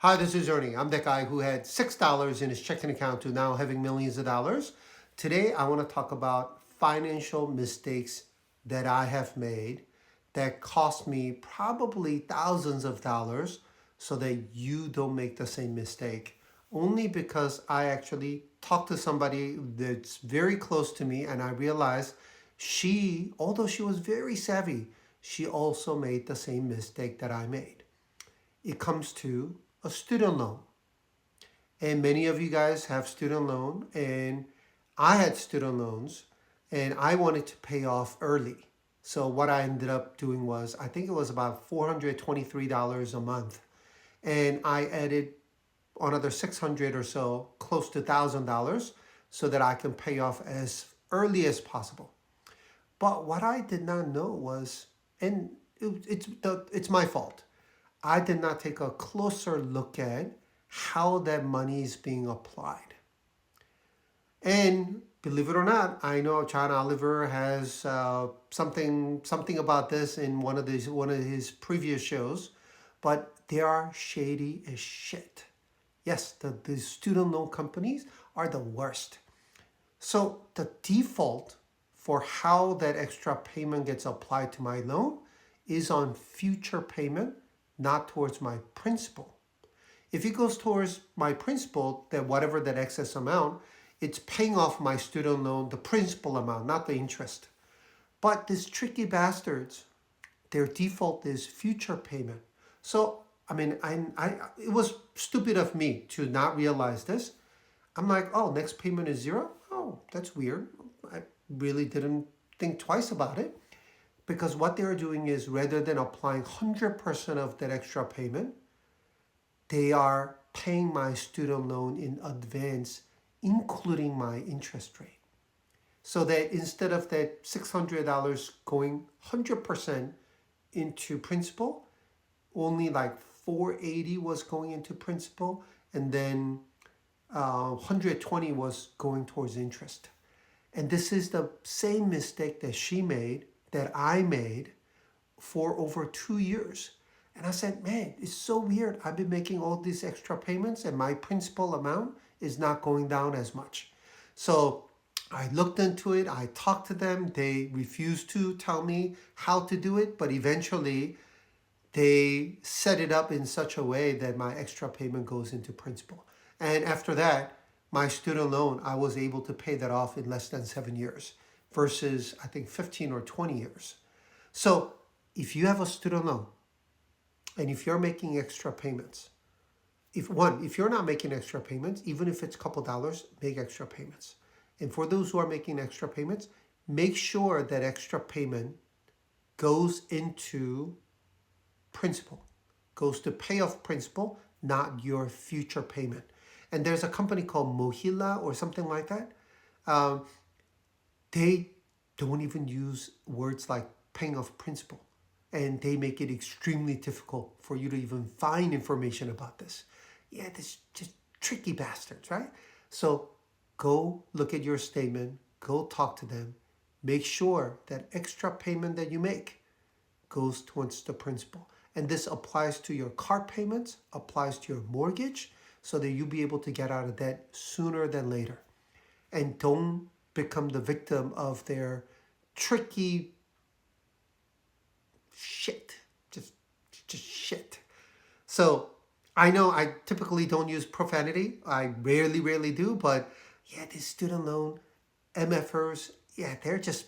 Hi, this is Ernie. I'm that guy who had $6 in his checking account to now having millions of dollars. Today, I want to talk about financial mistakes that I have made that cost me probably thousands of dollars so that you don't make the same mistake. Only because I actually talked to somebody that's very close to me and I realized she, although she was very savvy, she also made the same mistake that I made. It comes to a student loan. And many of you guys have student loan, and I had student loans, and I wanted to pay off early. So what I ended up doing was, I think it was about $423 a month, and I added another 600 or so, close to $1,000, so that I can pay off as early as possible. But what I did not know was, and it's my fault. I did not take a closer look at how that money is being applied. And believe it or not, I know John Oliver has something about this in one of his previous shows, but they are shady as shit. Yes, the student loan companies are the worst. So the default for how that extra payment gets applied to my loan is on future payment, not towards my principal. If it goes towards my principal, then whatever that excess amount, it's paying off my student loan, the principal amount, not the interest. But these tricky bastards, their default is future payment. So, it was stupid of me to not realize this. I'm like, oh, next payment is zero? Oh, that's weird. I really didn't think twice about it. Because what they're doing is, rather than applying 100% of that extra payment, they are paying my student loan in advance, including my interest rate. So that instead of that $600 going 100% into principal, only like 480 was going into principal, and then 120 was going towards interest. And this is the same mistake that she made, that I made for over 2 years. And I said, man, it's so weird. I've been making all these extra payments and my principal amount is not going down as much. So I looked into it. I talked to them. They refused to tell me how to do it, but eventually they set it up in such a way that my extra payment goes into principal. And after that, my student loan, I was able to pay that off in less than 7 years versus I think 15 or 20 years. So if you have a student loan and if you're making extra payments, if you're not making extra payments, even if it's a couple dollars, make extra payments. And for those who are making extra payments, make sure that extra payment goes into principal, goes to pay off principal, not your future payment. And there's a company called Mohila or something like that. They don't even use words like paying off principal. And they make it extremely difficult for you to even find information about this. Yeah, this just tricky bastards, right? So go look at your statement, go talk to them, make sure that extra payment that you make goes towards the principal. And this applies to your car payments, applies to your mortgage, so that you'll be able to get out of debt sooner than later. And don't become the victim of their tricky shit. Just shit. So I know I typically don't use profanity. I rarely do, but yeah, this student loan MFers, yeah, they're just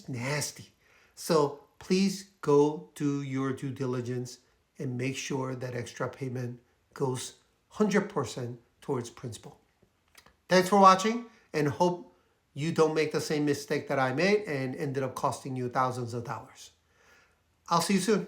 nasty. So please go do your due diligence and make sure that extra payment goes 100% towards principal. Thanks for watching, and hope you don't make the same mistake that I made and ended up costing you thousands of dollars. I'll see you soon.